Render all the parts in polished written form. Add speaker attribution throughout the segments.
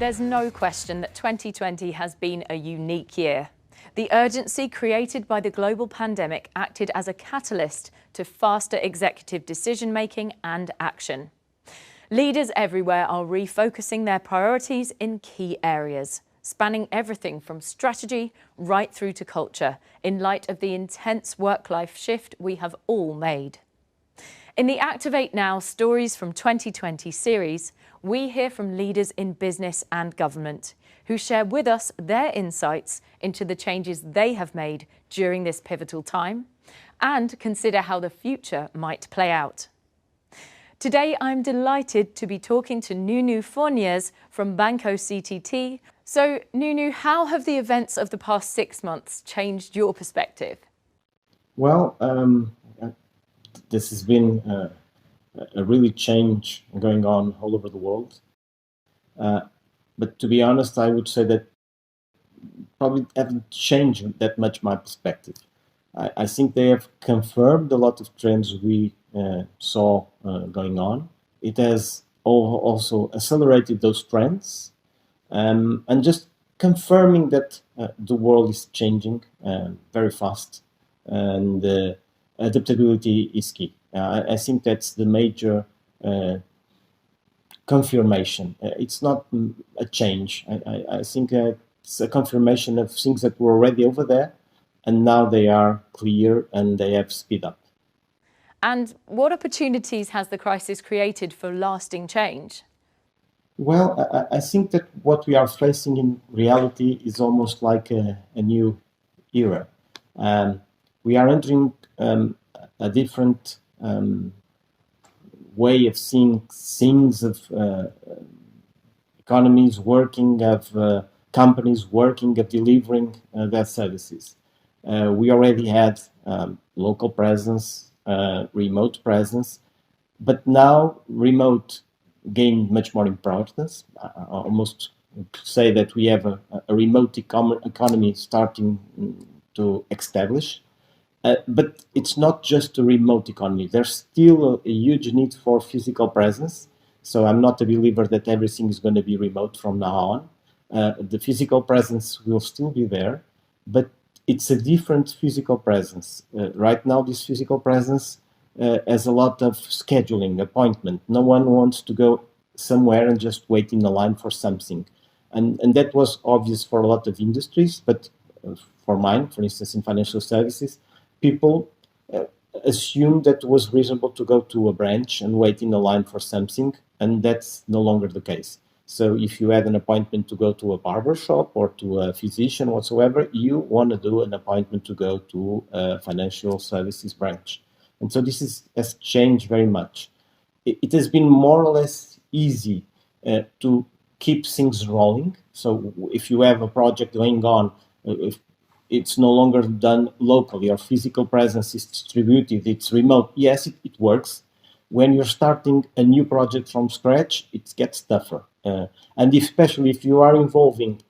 Speaker 1: There's no question that 2020 has been a unique year. The urgency created by the global pandemic acted as a catalyst to faster executive decision-making and action. Leaders everywhere are refocusing their priorities in key areas, spanning everything from strategy right through to culture, in light of the intense work-life shift we have all made. In the Activate Now Stories from 2020 series, we hear from leaders in business and government who share with us their insights into the changes they have made during this pivotal time and consider how the future might play out. Today, I'm delighted to be talking to Nuno Forniers from Banco CTT. So, Nuno, how have the events of the past 6 months changed your perspective?
Speaker 2: Well, this has been a really change going on all over the world. But to be honest, I would say that probably haven't changed that much my perspective. I think they have confirmed a lot of trends we saw going on. It has also accelerated those trends and just confirming that the world is changing very fast and adaptability is key. I think that's the major confirmation. It's not a change. I think it's a confirmation of things that were already over there, and now they are clear and they have speed up.
Speaker 1: And what opportunities has the crisis created for lasting change?
Speaker 2: Well, I think that what we are facing in reality is almost like a new era. We are entering a different way of seeing things, of economies working, of companies working, of delivering their services. We already had local presence, remote presence, but now remote gained much more importance. I almost say that we have a remote economy starting to establish. But it's not just a remote economy. There's still a huge need for physical presence. So I'm not a believer that everything is going to be remote from now on. The physical presence will still be there, but it's a different physical presence. Right now, this physical presence has a lot of scheduling, appointment. No one wants to go somewhere and just wait in a line for something. And that was obvious for a lot of industries, but for mine, for instance, in financial services, people assumed that it was reasonable to go to a branch and wait in a line for something, and that's no longer the case. So if you had an appointment to go to a barber shop or to a physician whatsoever, you want to do an appointment to go to a financial services branch. And so this has changed very much. It has been more or less easy to keep things rolling. So if you have a project going on, if it's no longer done locally, or physical presence is distributed, it's remote. Yes, it works. When you're starting a new project from scratch, it gets tougher. And especially if you are involving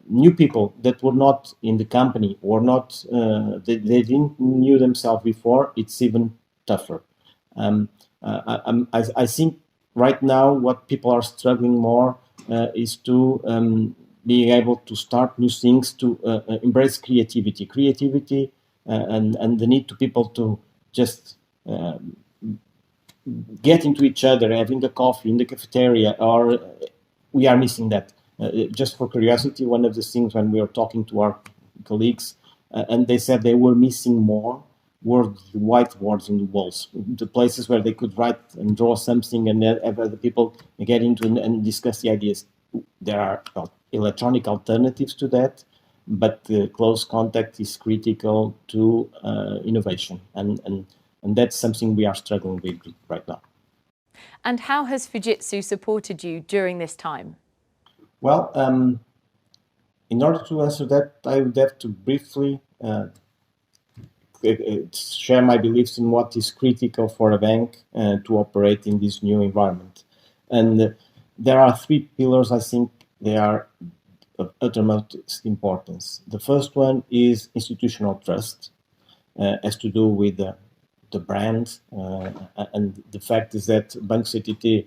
Speaker 2: new people that were not in the company or not, they didn't knew themselves before, it's even tougher. I think right now what people are struggling more is to being able to start new things, to embrace creativity, and the need to people to just get into each other, having a coffee in the cafeteria, or we are missing that. Just for curiosity, one of the things when we were talking to our colleagues, and they said they were missing more, were the whiteboards in the walls, the places where they could write and draw something and have other people get into and discuss the ideas. There are electronic alternatives to that, but close contact is critical to innovation, and that's something we are struggling with right now.
Speaker 1: And how has Fujitsu supported you during this time?
Speaker 2: Well, in order to answer that, I would have to briefly share my beliefs in what is critical for a bank to operate in this new environment. And there are 3 pillars, I think, they are of utmost importance. The first one is institutional trust, has to do with the brand, and the fact is that Banco CTT,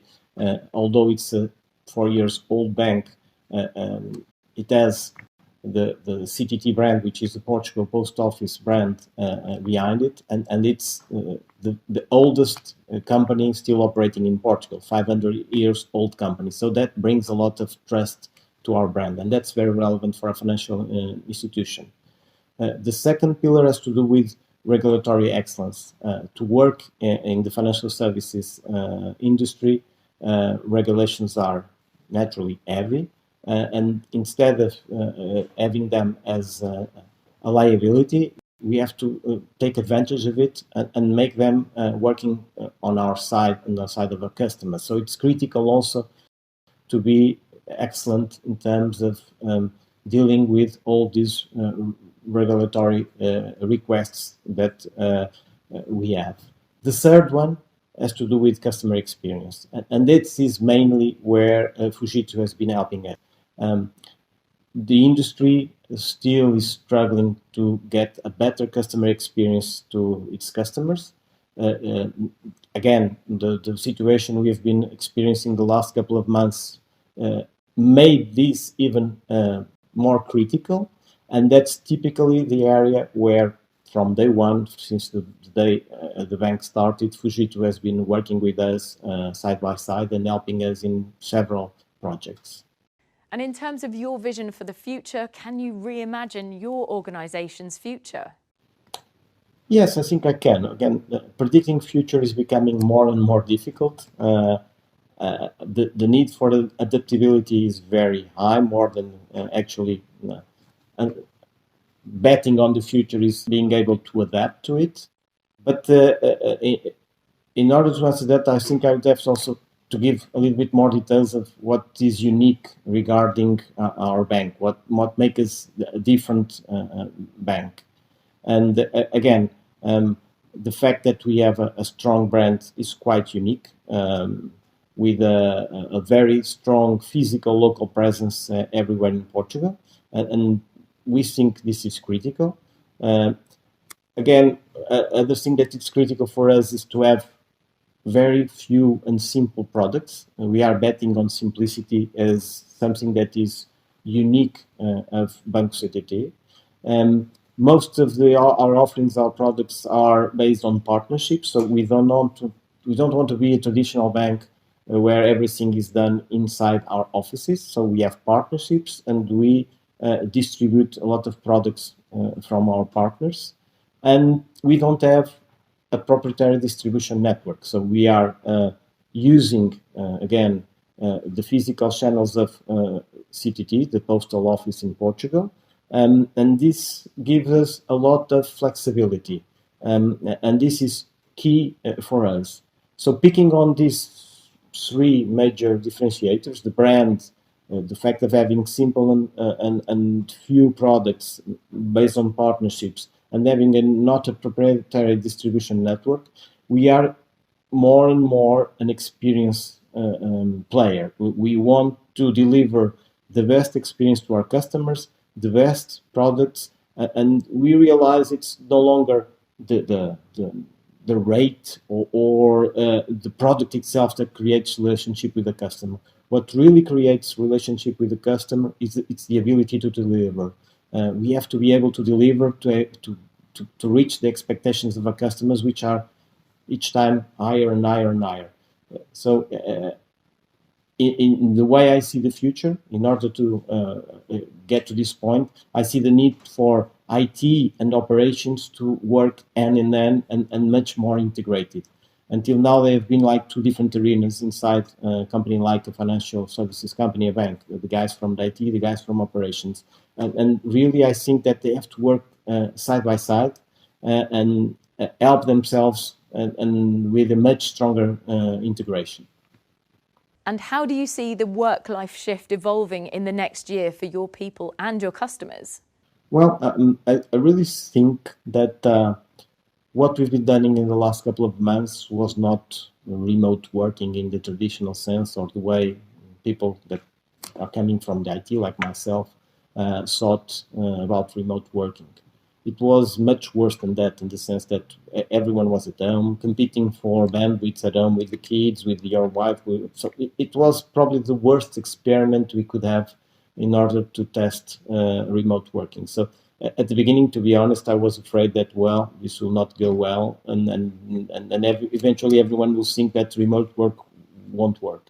Speaker 2: although it's a 4 years old bank, It has the CTT brand, which is the Portugal Post Office brand behind it, and it's the oldest company still operating in Portugal, 500 years old company. So that brings a lot of trust to our brand, and that's very relevant for a financial institution. The second pillar has to do with regulatory excellence. To work in the financial services industry, regulations are naturally heavy, and instead of having them as a liability, we have to take advantage of it and make them working on our side, on the side of our customers. So it's critical also to be excellent in terms of dealing with all these regulatory requests that we have. The third one has to do with customer experience, and this is mainly where Fujitsu has been helping us. The industry still is struggling to get a better customer experience to its customers. Again, the situation we have been experiencing the last couple of months made this even more critical, and that's typically the area where from day one, since the day the bank started, Fujitsu has been working with us side by side and helping us in several projects.
Speaker 1: And in terms of your vision for the future, can you reimagine your organization's future?
Speaker 2: Yes, I think I can. Again, predicting future is becoming more and more difficult. The need for adaptability is very high, more than actually betting on the future is being able to adapt to it. But in order to answer that, I think I would have also to give a little bit more details of what is unique regarding our bank, what makes us a different bank. And again, the fact that we have a strong brand is quite unique, with a very strong physical local presence everywhere in Portugal. And we think this is critical. Again, other thing that is critical for us is to have very few and simple products. We are betting on simplicity as something that is unique of Banco CTT. Most of our offerings, our products are based on partnerships. So we don't want to be a traditional bank where everything is done inside our offices. So we have partnerships, and we distribute a lot of products from our partners. And we don't have a proprietary distribution network. So we are using, again, the physical channels of CTT, the postal office in Portugal. And this gives us a lot of flexibility. And this is key for us. So picking on these three major differentiators, the brand, the fact of having simple and few products based on partnerships, and having not a proprietary distribution network, we are more and more an experienced player. We want to deliver the best experience to our customers, the best products, and we realize it's no longer the rate or the product itself that creates relationship with the customer. What really creates relationship with the customer is it's the ability to deliver. We have to be able to deliver to reach the expectations of our customers, which are each time higher and higher and higher. So in the way I see the future, in order to get to this point, I see the need for IT and operations to work hand in hand and much more integrated. Until now, they have been like two different arenas inside a company like a financial services company, a bank. The guys from the IT, the guys from operations. And really, I think that they have to work side by side and help themselves and with a much stronger integration.
Speaker 1: And how do you see the work-life shift evolving in the next year for your people and your customers?
Speaker 2: Well, I really think that what we've been doing in the last couple of months was not remote working in the traditional sense, or the way people that are coming from the IT, like myself, thought about remote working. It was much worse than that, in the sense that everyone was at home, competing for bandwidth at home with the kids, with your wife. So it was probably the worst experiment we could have in order to test remote working. So at the beginning, to be honest, I was afraid that, well, this will not go well, and eventually everyone will think that remote work won't work.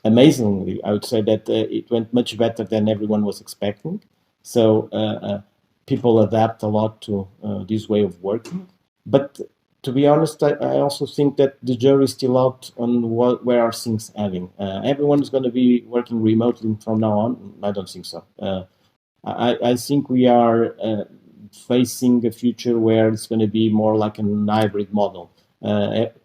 Speaker 2: Amazingly, I would say that it went much better than everyone was expecting. So people adapt a lot to this way of working. But to be honest, I also think that the jury is still out on where are things heading. Everyone is going to be working remotely from now on. I don't think so. I think we are facing a future where it's going to be more like an hybrid model.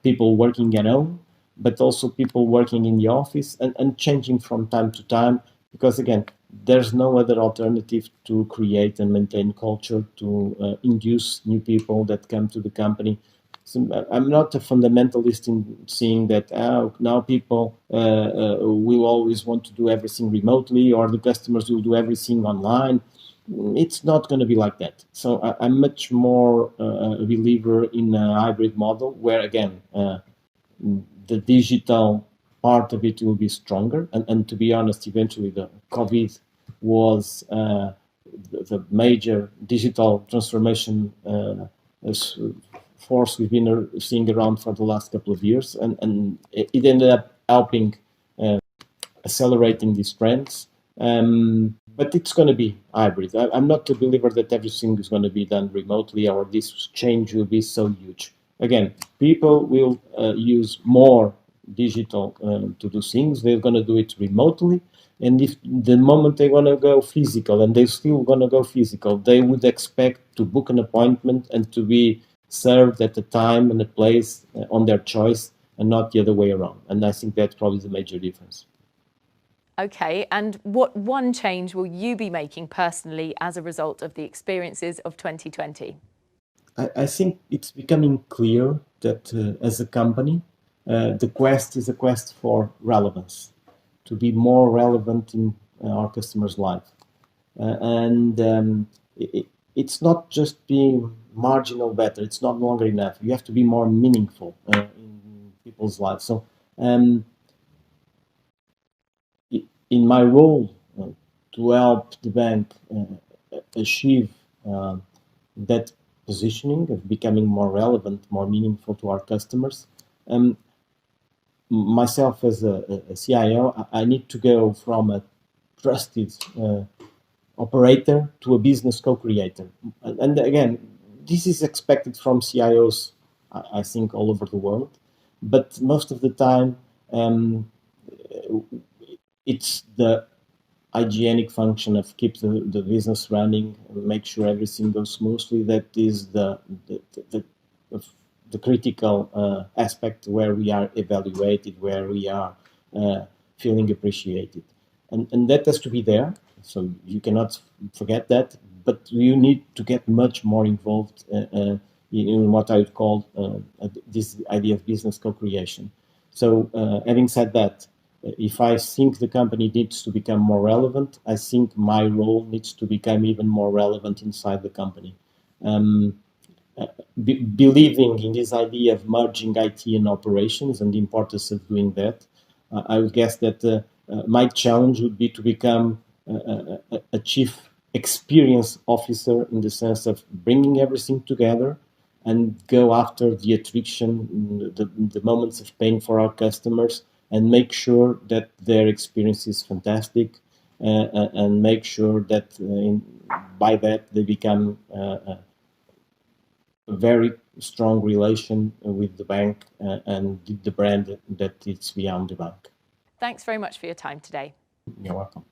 Speaker 2: People working at home, but also people working in the office, and changing from time to time, because again, there's no other alternative to create and maintain culture, to induce new people that come to the company. So I'm not a fundamentalist in seeing that now people will always want to do everything remotely, or the customers will do everything online. It's not going to be like that. So I'm much more a believer in a hybrid model where, again, the digital part of it will be stronger. And to be honest, eventually the COVID was the major digital transformation force we've been seeing around for the last couple of years. And it ended up helping accelerating these trends. But it's going to be hybrid. I'm not a believer that everything is going to be done remotely, or this change will be so huge. Again, people will use more digital to do things. They're going to do it remotely. And if the moment they want to go physical, and they're still going to go physical, they would expect to book an appointment and to be served at a time and a place on their choice, and not the other way around. And I think that's probably the major difference.
Speaker 1: Okay, and what one change will you be making personally as a result of the experiences of 2020?
Speaker 2: I think it's becoming clear that as a company, the quest is a quest for relevance, to be more relevant in our customers' life. It's not just being marginal better. It's not longer enough. You have to be more meaningful in people's lives. So in my role to help the bank achieve that positioning of becoming more relevant, more meaningful to our customers, myself as a CIO, I need to go from a trusted operator to a business co-creator. And again, this is expected from CIOs, I think, all over the world. But most of the time, it's the hygienic function of keep the business running, make sure everything goes smoothly. That is the critical aspect where we are evaluated, where we are feeling appreciated. And that has to be there. So you cannot forget that. But you need to get much more involved in what I would call this idea of business co-creation. So having said that, if I think the company needs to become more relevant, I think my role needs to become even more relevant inside the company. Believing in this idea of merging IT and operations and the importance of doing that, I would guess that my challenge would be to become a chief experience officer, in the sense of bringing everything together and go after the attrition, the moments of pain for our customers, and make sure that their experience is fantastic, and make sure that by that they become a very strong relation with the bank and the brand that it's beyond the bank.
Speaker 1: Thanks very much for your time today.
Speaker 2: You're welcome.